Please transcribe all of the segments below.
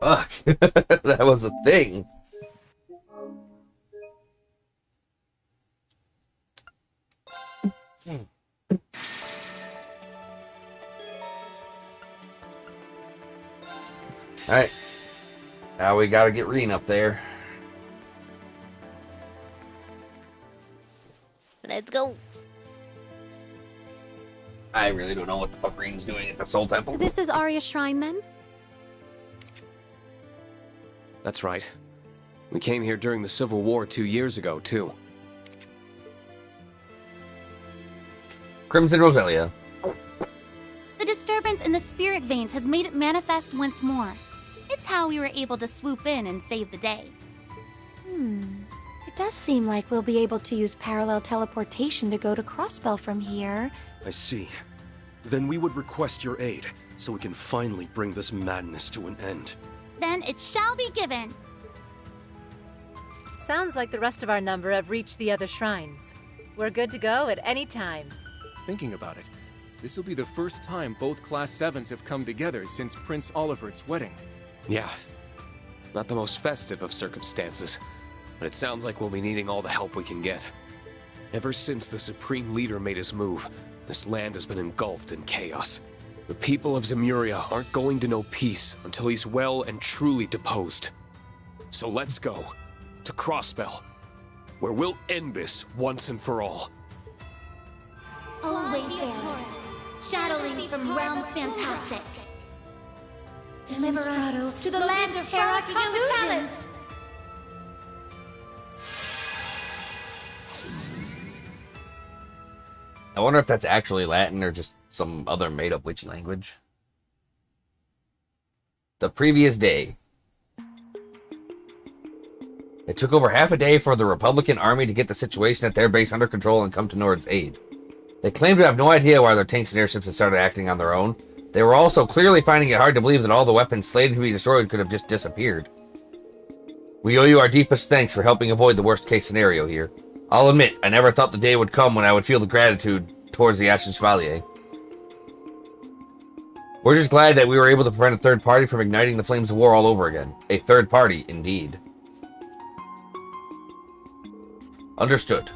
Fuck. That was a thing. Alright. Now we gotta get Reen up there. Let's go. I really don't know what the fuck Reen's doing at the Soul Temple. This is Arya's shrine, then? That's right. We came here during the Civil War 2 years ago, too. Crimson Roselia. The disturbance in the spirit veins has made it manifest once more. It's how we were able to swoop in and save the day. It does seem like we'll be able to use parallel teleportation to go to Crossbell from here. I see. Then we would request your aid, so we can finally bring this madness to an end. Then it shall be given. Sounds like the rest of our number have reached the other shrines. We're good to go at any time. Thinking about it, this will be the first time both Class 7s have come together since Prince Olivert's wedding. Yeah. Not the most festive of circumstances, but it sounds like we'll be needing all the help we can get. Ever since the Supreme Leader made his move, this land has been engulfed in chaos. The people of Zemuria aren't going to know peace until he's well and truly deposed. So let's go to Crossbell, where we'll end this once and for all. Oh, Wayfarers, shadowlings from realms fantastic. Deliver us to the land of Terra Illusions. I wonder if that's actually Latin or just some other made-up witchy language. The previous day. It took over half a day for the Republican army to get the situation at their base under control and come to Nord's aid. They claimed to have no idea why their tanks and airships had started acting on their own. They were also clearly finding it hard to believe that all the weapons slated to be destroyed could have just disappeared. We owe you our deepest thanks for helping avoid the worst-case scenario here. I'll admit, I never thought the day would come when I would feel the gratitude towards the Ashen Chevalier. We're just glad that we were able to prevent a third party from igniting the flames of war all over again. A third party, indeed. Understood.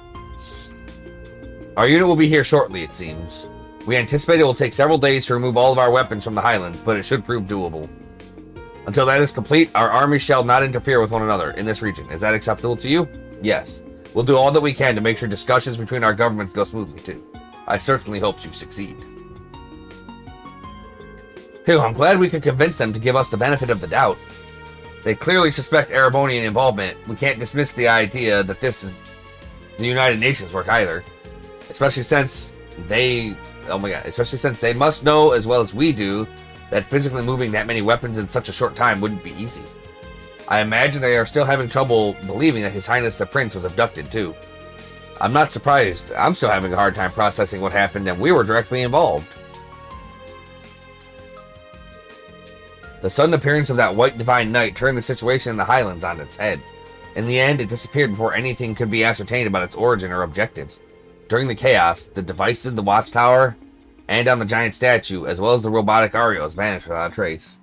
Our unit will be here shortly, it seems. We anticipate it will take several days to remove all of our weapons from the Highlands, but it should prove doable. Until that is complete, our armies shall not interfere with one another in this region. Is that acceptable to you? Yes. We'll do all that we can to make sure discussions between our governments go smoothly, too. I certainly hope you succeed. Phew, I'm glad we could convince them to give us the benefit of the doubt. They clearly suspect Erebonian involvement. We can't dismiss the idea that this is the United Nations work either. Especially since they... Oh my god. Especially since they must know, as well as we do, that physically moving that many weapons in such a short time wouldn't be easy. I imagine they are still having trouble believing that His Highness the Prince was abducted, too. I'm not surprised. I'm still having a hard time processing what happened, and we were directly involved. The sudden appearance of that white divine knight turned the situation in the Highlands on its head. In the end, it disappeared before anything could be ascertained about its origin or objectives. During the chaos, the devices, the watchtower, and on the giant statue, as well as the robotic Arios, vanished without a trace.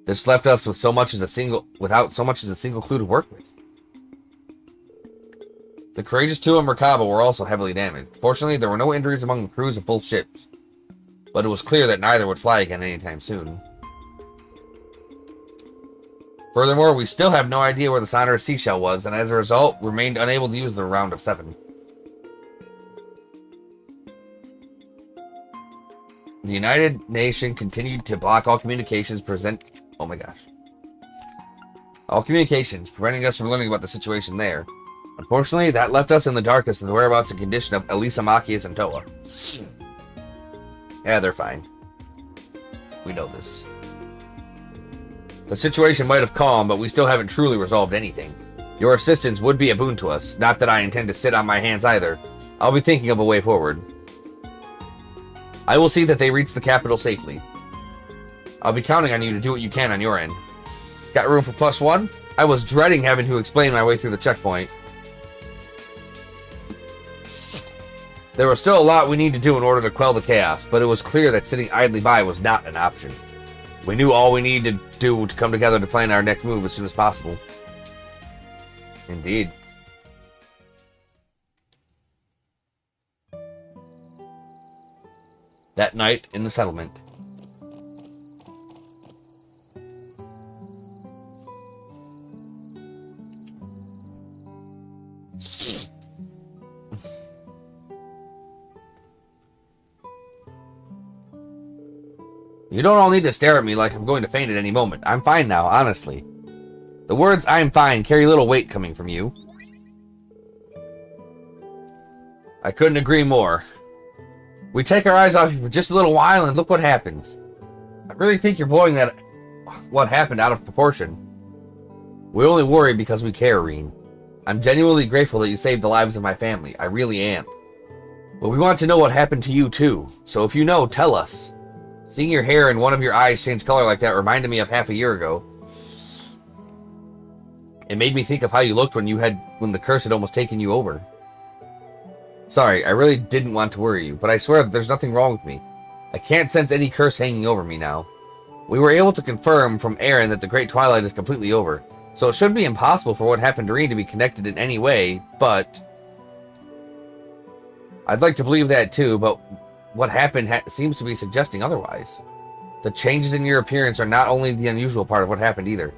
This left us with without so much as a single clue to work with. The Courageous 2 and Merkaba were also heavily damaged. Fortunately, there were no injuries among the crews of both ships, but it was clear that neither would fly again anytime soon. Furthermore, we still have no idea where the sonorous seashell was, and as a result, remained unable to use the round of 7. The United Nations continued to block all communications Oh my gosh. All communications, preventing us from learning about the situation there. Unfortunately, that left us in the darkest of the whereabouts and condition of Elisa, Machias, and Toa. Yeah, they're fine. We know this. The situation might have calmed, but we still haven't truly resolved anything. Your assistance would be a boon to us. Not that I intend to sit on my hands either. I'll be thinking of a way forward. I will see that they reach the capital safely. I'll be counting on you to do what you can on your end. Got room for +1? I was dreading having to explain my way through the checkpoint. There was still a lot we need to do in order to quell the chaos, but it was clear that sitting idly by was not an option. We knew all we needed to do to come together to plan our next move as soon as possible. Indeed. That night in the settlement. You don't all need to stare at me like I'm going to faint at any moment. I'm fine now, honestly. The words "I'm fine" carry little weight coming from you. I couldn't agree more. We take our eyes off you for just a little while and look what happens. I really think you're blowing what happened out of proportion. We only worry because we care, Reen. I'm genuinely grateful that you saved the lives of my family. I really am. But we want to know what happened to you too. So if you know, tell us. Seeing your hair and one of your eyes change color like that reminded me of half a year ago. It made me think of how you looked when the curse had almost taken you over. Sorry, I really didn't want to worry you, but I swear that there's nothing wrong with me. I can't sense any curse hanging over me now. We were able to confirm from Aaron that the Great Twilight is completely over, so it should be impossible for what happened to Reen to be connected in any way, but... I'd like to believe that too, but what happened seems to be suggesting otherwise. The changes in your appearance are not only the unusual part of what happened either.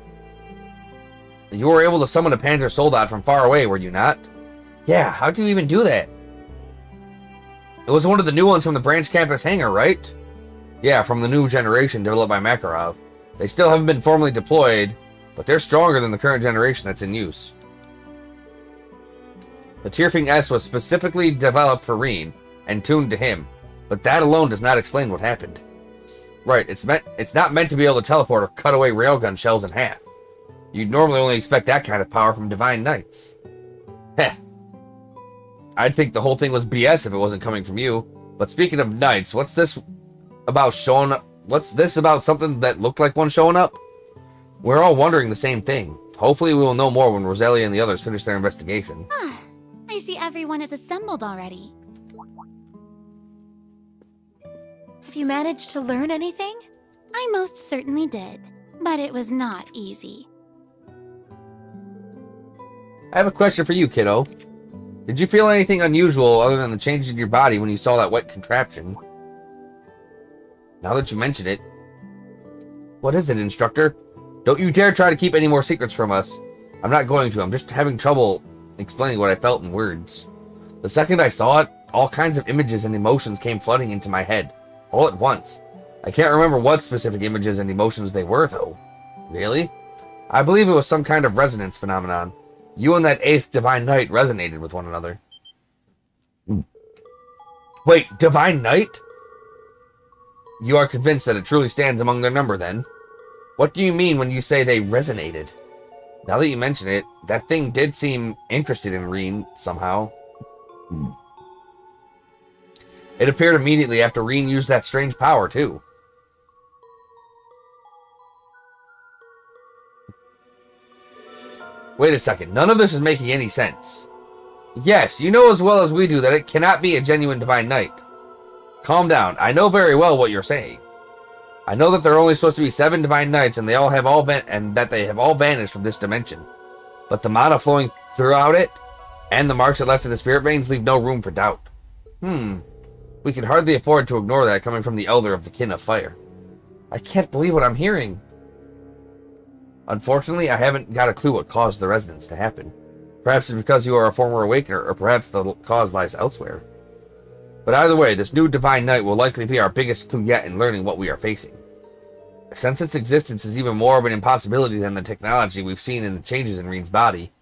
You were able to summon a Panzer Soldat from far away, were you not? Yeah, how'd you even do that? It was one of the new ones from the branch campus hangar, right? Yeah, from the new generation developed by Makarov. They still haven't been formally deployed, but they're stronger than the current generation that's in use. The Tierfing S was specifically developed for Reen and tuned to him, but that alone does not explain what happened. Right, it's not meant to be able to teleport or cut away railgun shells in half. You'd normally only expect that kind of power from Divine Knights. Heh. I'd think the whole thing was BS if it wasn't coming from you. But speaking of Knights, what's this about something that looked like one showing up? We're all wondering the same thing. Hopefully we will know more when Rosalia and the others finish their investigation. I see everyone is assembled already. Have you managed to learn anything? I most certainly did, but it was not easy. I have a question for you, kiddo. Did you feel anything unusual other than the change in your body when you saw that white contraption? Now that you mention it. What is it, instructor? Don't you dare try to keep any more secrets from us. I'm not going to. I'm just having trouble explaining what I felt in words. The second I saw it, all kinds of images and emotions came flooding into my head. All at once. I can't remember what specific images and emotions they were, though. Really? I believe it was some kind of resonance phenomenon. You and that 8th Divine Knight resonated with one another. Wait, Divine Knight? You are convinced that it truly stands among their number, then? What do you mean when you say they resonated? Now that you mention it, that thing did seem interested in Reen, somehow. It appeared immediately after Reen used that strange power, too. Wait a second, none of this is making any sense. Yes, you know as well as we do that it cannot be a genuine Divine Knight. Calm down, I know very well what you're saying. I know that there are only supposed to be 7 Divine Knights and that they have all vanished from this dimension. But the mana flowing throughout it, and the marks it left in the spirit veins leave no room for doubt. We can hardly afford to ignore that coming from the Elder of the Kin of Fire. I can't believe what I'm hearing. Unfortunately, I haven't got a clue what caused the resonance to happen. Perhaps it's because you are a former Awakener, or perhaps the cause lies elsewhere. But either way, this new Divine Knight will likely be our biggest clue yet in learning what we are facing. Since its existence is even more of an impossibility than the technology we've seen in the changes in Reen's body,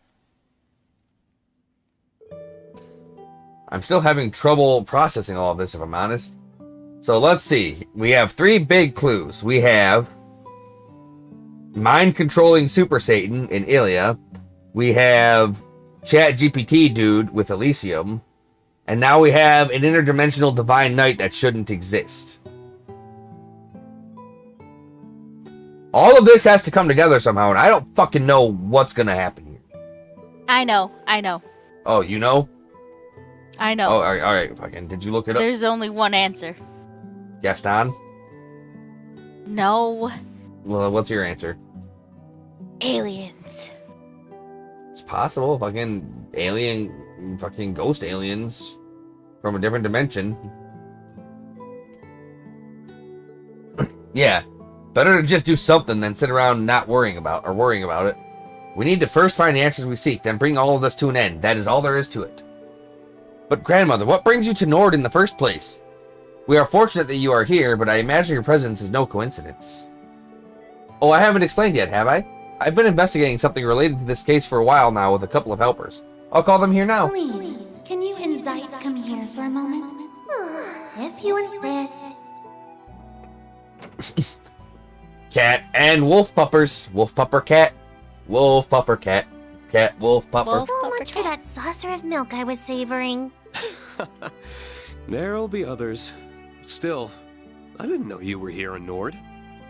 I'm still having trouble processing all of this, if I'm honest. So let's see. We have 3 big clues. We have mind-controlling Super Satan in Ilia. We have ChatGPT dude with Elysium. And now we have an interdimensional Divine Knight that shouldn't exist. All of this has to come together somehow, and I don't fucking know what's gonna happen here. I know. Oh, you know? I know. Oh, alright. Fucking, did you look it up? There's only one answer. Gaston? No. Well, what's your answer? Aliens. It's possible. Fucking alien, fucking ghost aliens from a different dimension. Yeah. Better to just do something than sit around not worrying about it. We need to first find the answers we seek, then bring all of this to an end. That is all there is to it. But grandmother, what brings you to Nord in the first place? We are fortunate that you are here, but I imagine your presence is no coincidence. Oh, I haven't explained yet, have I? I've been investigating something related to this case for a while now with a couple of helpers. I'll call them here now. Celine, can you and Zeit come here for a moment? If you insist. Cat and wolf puppers. Wolf pupper cat. Wolf pupper cat. Cat wolf pupper. Wolf. So much for that saucer of milk I was savoring. There'll be others. Still, I didn't know you were here in Nord.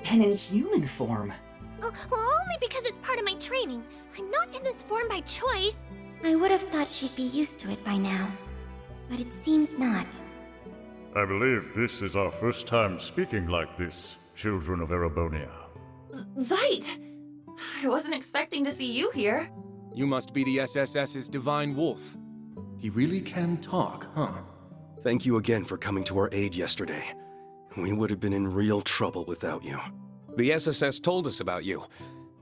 And in human form. Well, only because it's part of my training. I'm not in this form by choice. I would have thought she'd be used to it by now, but it seems not. I believe this is our first time speaking like this, children of Erebonia. Zeit! I wasn't expecting to see you here. You must be the SSS's Divine Wolf. He really can talk, huh? Thank you again for coming to our aid yesterday. We would have been in real trouble without you. The SSS told us about you.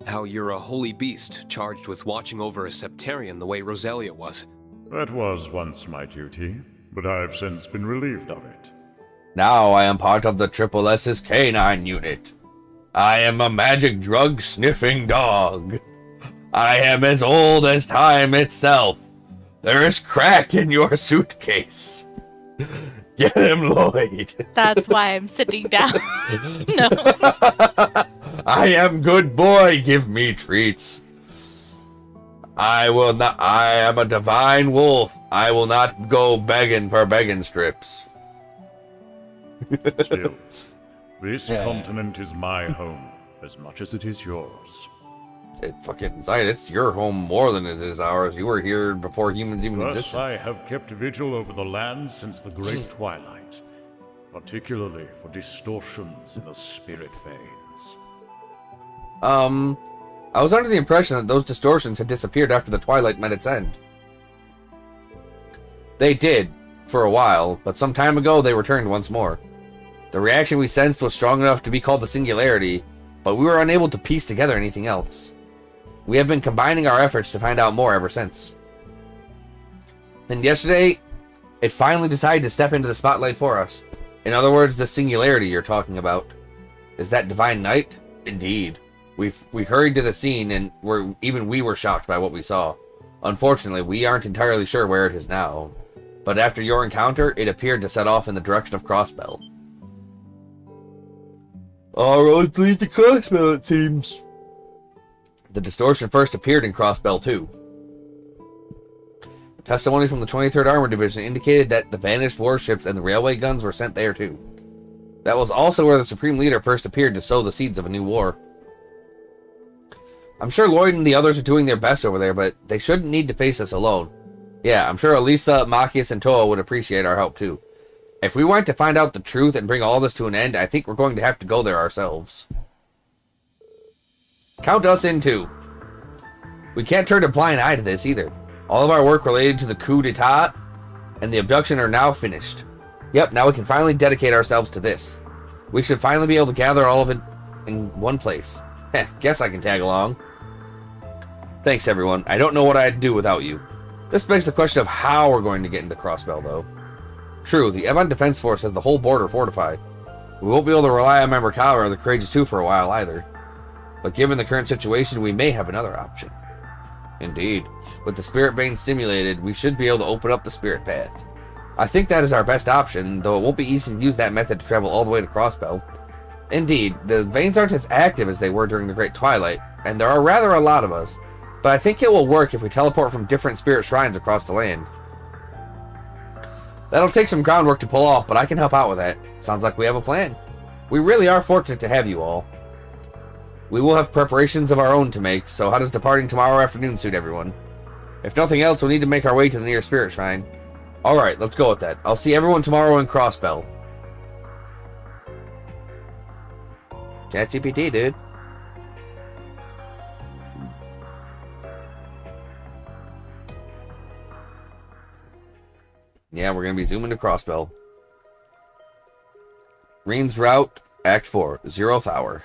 How you're a holy beast charged with watching over a Septarian the way Roselia was. That was once my duty, but I have since been relieved of it. Now I am part of the Triple S's canine unit. I am a magic drug sniffing dog. I am as old as time itself. There is crack in your suitcase. Get him, Lloyd. That's why I'm sitting down. No. I am good boy. Give me treats. I will not. I am a divine wolf. I will not go begging for begging strips. Still, this continent is my home, as much as it is yours. It's your home more than it is ours. You were here before humans even Thus, existed. I have kept vigil over the land since the Great Twilight, particularly for distortions in the spirit veins. I was under the impression that those distortions had disappeared after the Twilight met its end. They did, for a while, but some time ago they returned once more. The reaction we sensed was strong enough to be called the Singularity, but we were unable to piece together anything else. We have been combining our efforts to find out more ever since. Then yesterday, it finally decided to step into the spotlight for us. In other words, the Singularity you're talking about. Is that Divine Night? Indeed. We hurried to the scene, and we were shocked by what we saw. Unfortunately, we aren't entirely sure where it is now. But after your encounter, it appeared to set off in the direction of Crossbell. Our roads lead to Crossbell, it seems. The distortion first appeared in Crossbell, too. Testimony from the 23rd Armored Division indicated that the vanished warships and the railway guns were sent there, too. That was also where the Supreme Leader first appeared to sow the seeds of a new war. I'm sure Lloyd and the others are doing their best over there, but they shouldn't need to face us alone. Yeah, I'm sure Elisa, Machias, and Toa would appreciate our help, too. If we want to find out the truth and bring all this to an end, I think we're going to have to go there ourselves. Count us in, too. We can't turn a blind eye to this, either. All of our work related to the coup d'etat and the abduction are now finished. Yep, now we can finally dedicate ourselves to this. We should finally be able to gather all of it in one place. Heh, guess I can tag along. Thanks, everyone. I don't know what I'd do without you. This begs the question of how we're going to get into Crossbell, though. True, the Evon Defense Force has the whole border fortified. We won't be able to rely on Merkava or the Courageous 2 for a while, either. But given the current situation, we may have another option. Indeed. With the Spirit Vein stimulated, we should be able to open up the Spirit Path. I think that is our best option, though it won't be easy to use that method to travel all the way to Crossbell. Indeed, the veins aren't as active as they were during the Great Twilight, and there are rather a lot of us, but I think it will work if we teleport from different spirit shrines across the land. That'll take some groundwork to pull off, but I can help out with that. Sounds like we have a plan. We really are fortunate to have you all. We will have preparations of our own to make, so how does departing tomorrow afternoon suit everyone? If nothing else, we'll need to make our way to the nearest spirit shrine. Alright, let's go with that. I'll see everyone tomorrow in Crossbell. ChatGPT, dude. Yeah, we're going to be zooming to Crossbell. Reen's Route, Act 4, 0th hour.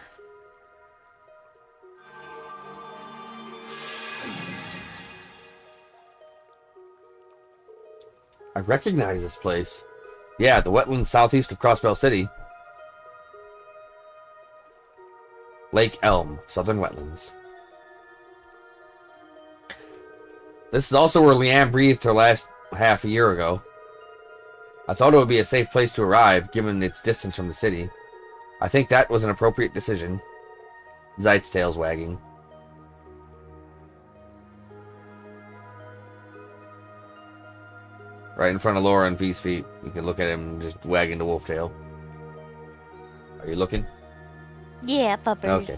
I recognize this place. Yeah, the wetlands southeast of Crossbell City. Lake Elm, Southern Wetlands. This is also where Leanne breathed her last half a year ago. I thought it would be a safe place to arrive, given its distance from the city. I think that was an appropriate decision. Zeit's tail's wagging. Right in front of Laura and V's feet. You can look at him just wagging the wolf tail. Are you looking? Yeah, puppers. Okay.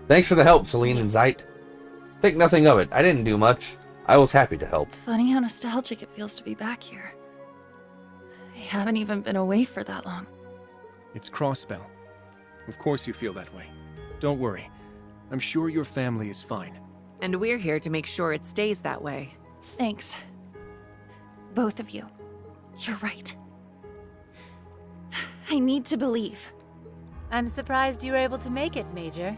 Thanks for the help, Celine and Zeit. Think nothing of it. I didn't do much. I was happy to help. It's funny how nostalgic it feels to be back here. I haven't even been away for that long. It's Crossbell. Of course you feel that way. Don't worry. I'm sure your family is fine. And we're here to make sure it stays that way. Thanks. Both of you. You're right. I need to believe. I'm surprised you were able to make it, Major.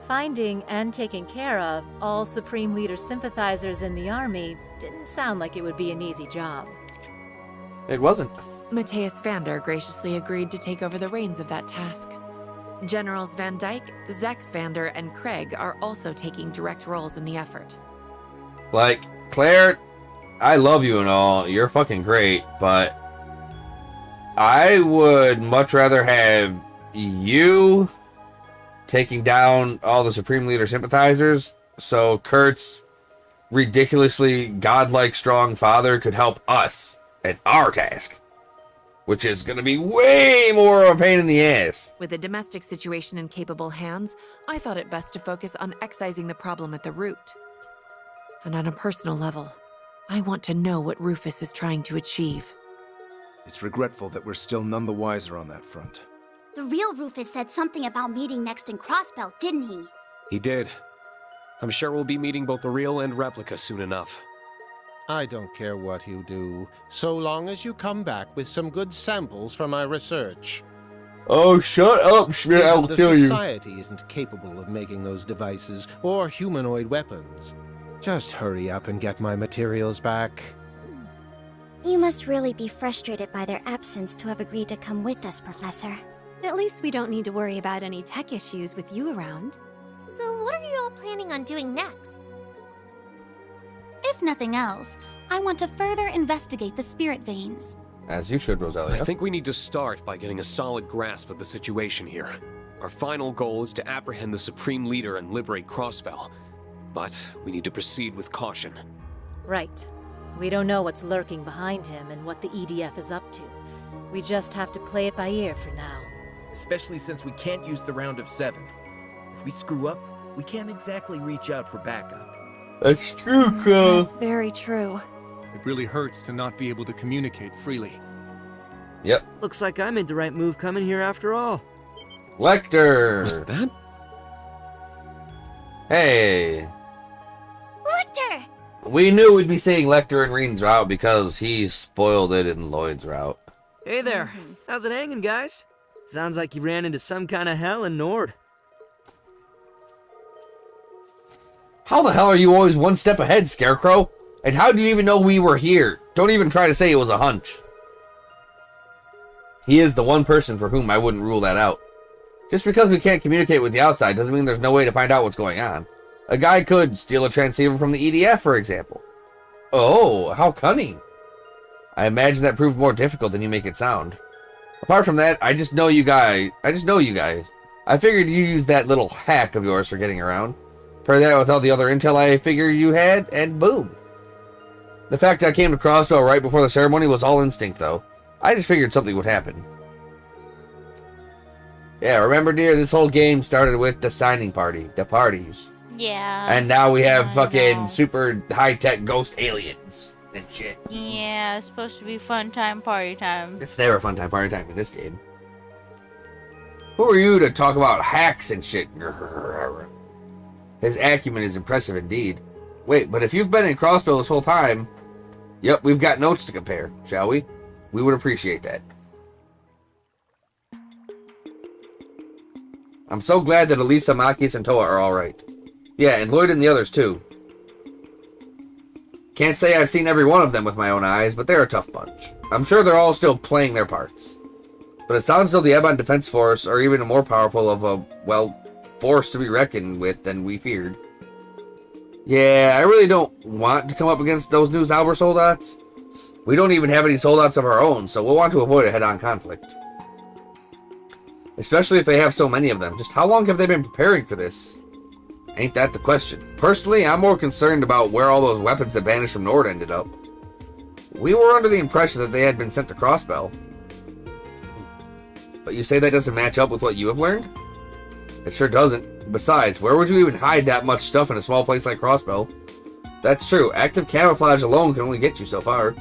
Finding and taking care of all Supreme Leader sympathizers in the army didn't sound like it would be an easy job. It wasn't. Matthias Vander graciously agreed to take over the reins of that task. Generals Van Dyke, Zex Vander, and Craig are also taking direct roles in the effort. Like, Claire, I love you and all. You're fucking great, but I would much rather have you taking down all the Supreme Leader sympathizers so Kurt's ridiculously godlike strong father could help us at our task, which is going to be way more of a pain in the ass. With the domestic situation in capable hands, I thought it best to focus on excising the problem at the root. And on a personal level, I want to know what Rufus is trying to achieve. It's regretful that we're still none the wiser on that front. The real Rufus said something about meeting next in Crossbell, didn't he? He did. I'm sure we'll be meeting both the real and replica soon enough. I don't care what you do, so long as you come back with some good samples for my research. Oh, shut up, Schmidt, I'll kill you. The society isn't capable of making those devices, or humanoid weapons. Just hurry up and get my materials back. You must really be frustrated by their absence to have agreed to come with us, Professor. At least we don't need to worry about any tech issues with you around. So what are you all planning on doing next? If nothing else, I want to further investigate the spirit veins. As you should, Rosalia. I think we need to start by getting a solid grasp of the situation here. Our final goal is to apprehend the Supreme Leader and liberate Crossbell. But we need to proceed with caution. Right. We don't know what's lurking behind him and what the EDF is up to. We just have to play it by ear for now. Especially since we can't use the round of 7. If we screw up, we can't exactly reach out for backup. That's true, Crow. That's very true. It really hurts to not be able to communicate freely. Yep. Looks like I made the right move coming here after all. Lecter! Was that? Hey! Lecter! We knew we'd be seeing Lecter in Reen's route because he spoiled it in Lloyd's route. Hey there. How's it hanging, guys? Sounds like you ran into some kind of hell in Nord. How the hell are you always one step ahead, Scarecrow? And how do you even know we were here? Don't even try to say it was a hunch. He is the one person for whom I wouldn't rule that out. Just because we can't communicate with the outside doesn't mean there's no way to find out what's going on. A guy could steal a transceiver from the EDF, for example. Oh, how cunning. I imagine that proved more difficult than you make it sound. Apart from that, I just know you guys. I figured you used that little hack of yours for getting around. Pair that with all the other intel I figured you had, and boom. The fact I came to Crossbell right before the ceremony was all instinct, though. I just figured something would happen. Yeah, remember, dear, this whole game started with the signing party. The parties. Yeah. And now we have fucking super high-tech ghost aliens. and shit. Yeah, it's supposed to be fun time, party time. It's never fun time, party time in this game. Who are you to talk about hacks and shit? His acumen is impressive indeed. Wait, but if you've been in Crossbill this whole time... Yep, we've got notes to compare, shall we? We would appreciate that. I'm so glad that Elisa, Machias, and Toa are alright. Yeah, and Lloyd and the others too. Can't say I've seen every one of them with my own eyes, but they're a tough bunch. I'm sure they're all still playing their parts. But it sounds as though the Ebon Defense Force are even more powerful of a, well, force to be reckoned with than we feared. Yeah, I really don't want to come up against those new Zauber soldats. We don't even have any soldats of our own, so we'll want to avoid a head-on conflict. Especially if they have so many of them. Just how long have they been preparing for this? Ain't that the question. Personally, I'm more concerned about where all those weapons that vanished from Nord ended up. We were under the impression that they had been sent to Crossbell. But you say that doesn't match up with what you have learned? It sure doesn't. Besides, where would you even hide that much stuff in a small place like Crossbell? That's true. Active camouflage alone can only get you so far.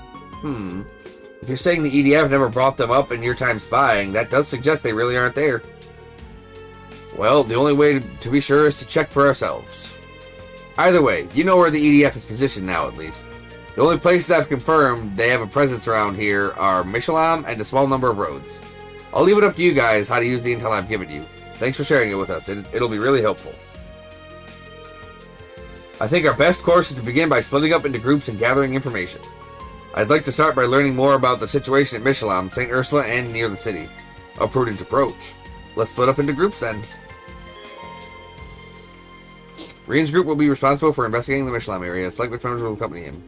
If you're saying the EDF never brought them up in your time spying, that does suggest they really aren't there. Well, the only way to be sure is to check for ourselves. Either way, you know where the EDF is positioned now, at least. The only places I've confirmed they have a presence around here are Mishalam and a small number of roads. I'll leave it up to you guys how to use the intel I've given you. Thanks for sharing it with us. It'll be really helpful. I think our best course is to begin by splitting up into groups and gathering information. I'd like to start by learning more about the situation at Mishalam, St. Ursula, and near the city. A prudent approach. Let's split up into groups then. Rian's group will be responsible for investigating the Mishalam area. Select which members will accompany him.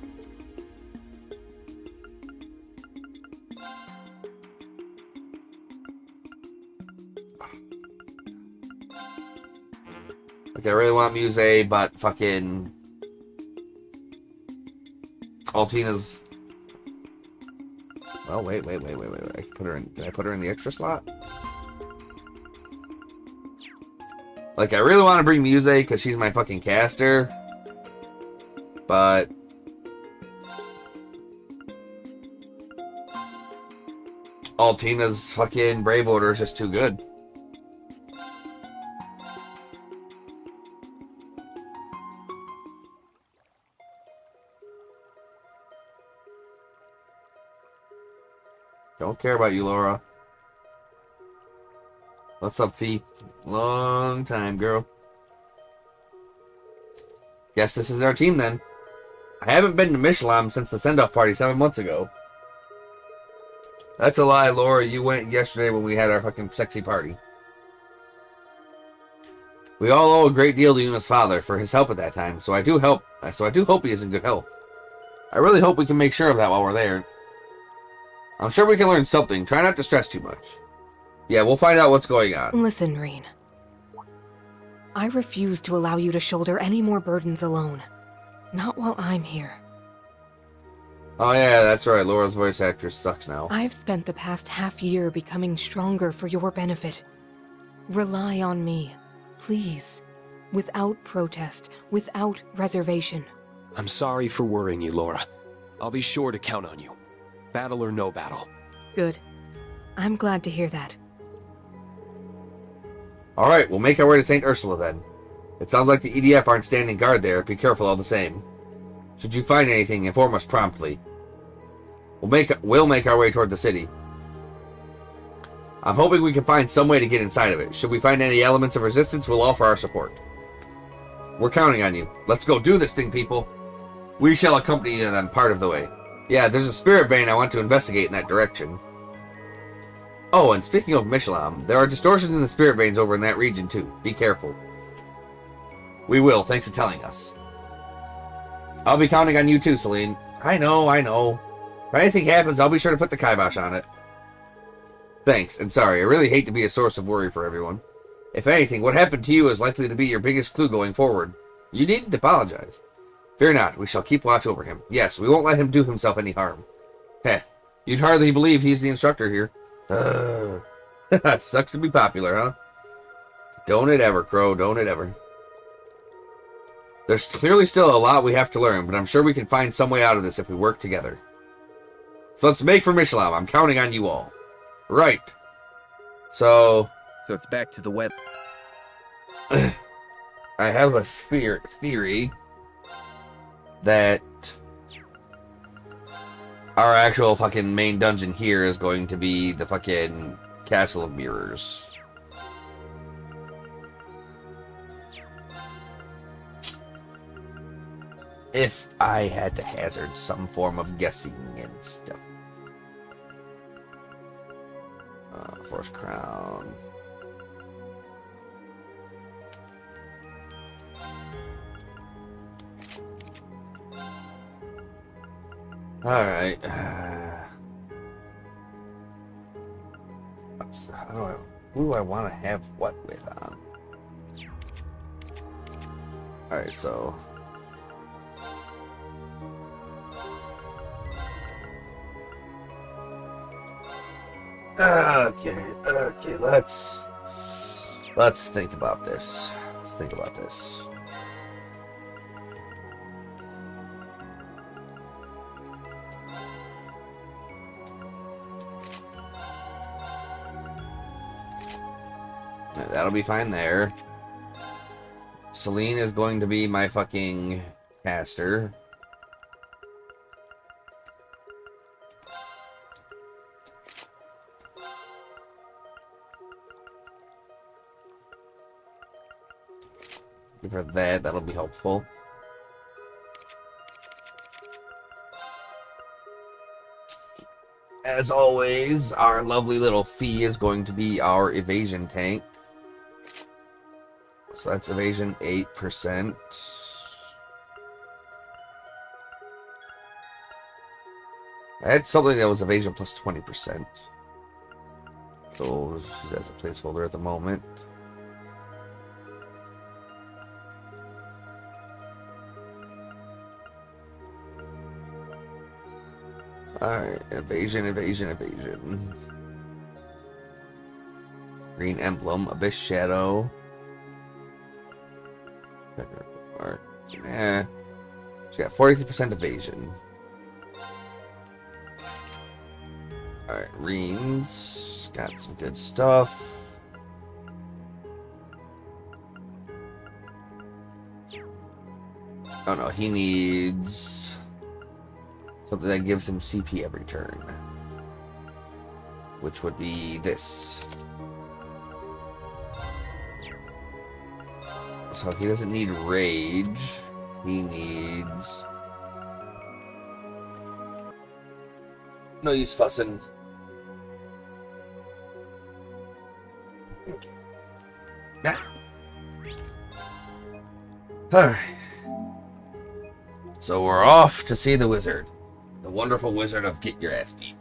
Okay, I really want Muse, but fucking Altina's. Well, wait. I can put her in. Did I put her in the extra slot? Like, I really want to bring Muse because she's my fucking caster, but Altina's fucking Brave Order is just too good. Don't care about you, Laura. What's up, Fee? Long time, girl. Guess this is our team, then. I haven't been to Mishalam since the send-off party 7 months ago. That's a lie, Laura. You went yesterday when we had our fucking sexy party. We all owe a great deal to Yuna's father for his help at that time, so I do hope he is in good health. I really hope we can make sure of that while we're there. I'm sure we can learn something. Try not to stress too much. Yeah, we'll find out what's going on. Listen, Rean. I refuse to allow you to shoulder any more burdens alone. Not while I'm here. Oh yeah, that's right. Laura's voice actress sucks now. I've spent the past half year becoming stronger for your benefit. Rely on me, please. Without protest, without reservation. I'm sorry for worrying you, Laura. I'll be sure to count on you. Battle or no battle. Good. I'm glad to hear that. Alright, we'll make our way to St. Ursula then. It sounds like the EDF aren't standing guard there. Be careful all the same. Should you find anything, inform us promptly. We'll make our way toward the city. I'm hoping we can find some way to get inside of it. Should we find any elements of resistance, we'll offer our support. We're counting on you. Let's go do this thing, people. We shall accompany them part of the way. Yeah, there's a spirit vein I want to investigate in that direction. Oh, and speaking of Mishalam, there are distortions in the spirit veins over in that region too. Be careful. We will, thanks for telling us. I'll be counting on you too, Celine. I know. If anything happens, I'll be sure to put the kibosh on it. Thanks, and sorry, I really hate to be a source of worry for everyone. If anything, what happened to you is likely to be your biggest clue going forward. You needn't apologize. Fear not, we shall keep watch over him. Yes, we won't let him do himself any harm. Heh, you'd hardly believe he's the instructor here. Sucks to be popular, huh? Don't it ever, Crow, don't it ever. There's clearly still a lot we have to learn, but I'm sure we can find some way out of this if we work together. So let's make for Mishlam. I'm counting on you all. Right. So it's back to the web. I have a theory that our actual fucking main dungeon here is going to be the fucking Castle of Mirrors. If I had to hazard some form of guessing and stuff. Force Crown. Alright. Who do I want to have what with on? Alright, so... Okay, let's think about this. Let's think about this. That'll be fine there. Celine is going to be my fucking caster. Give her that, that'll be helpful. As always, our lovely little Fee is going to be our evasion tank. So that's evasion 8%. I had something that was evasion plus 20%. So that's a placeholder at the moment. Alright, evasion. Green emblem, Abyss Shadow. She got 43% evasion. Alright, Reens. Got some good stuff. Oh no, he needs something that gives him CP every turn. Which would be this. So he doesn't need rage. He needs... No use fussing. Okay. Nah. Alright. So we're off to see the wizard. The wonderful wizard of Get Your Ass Beat.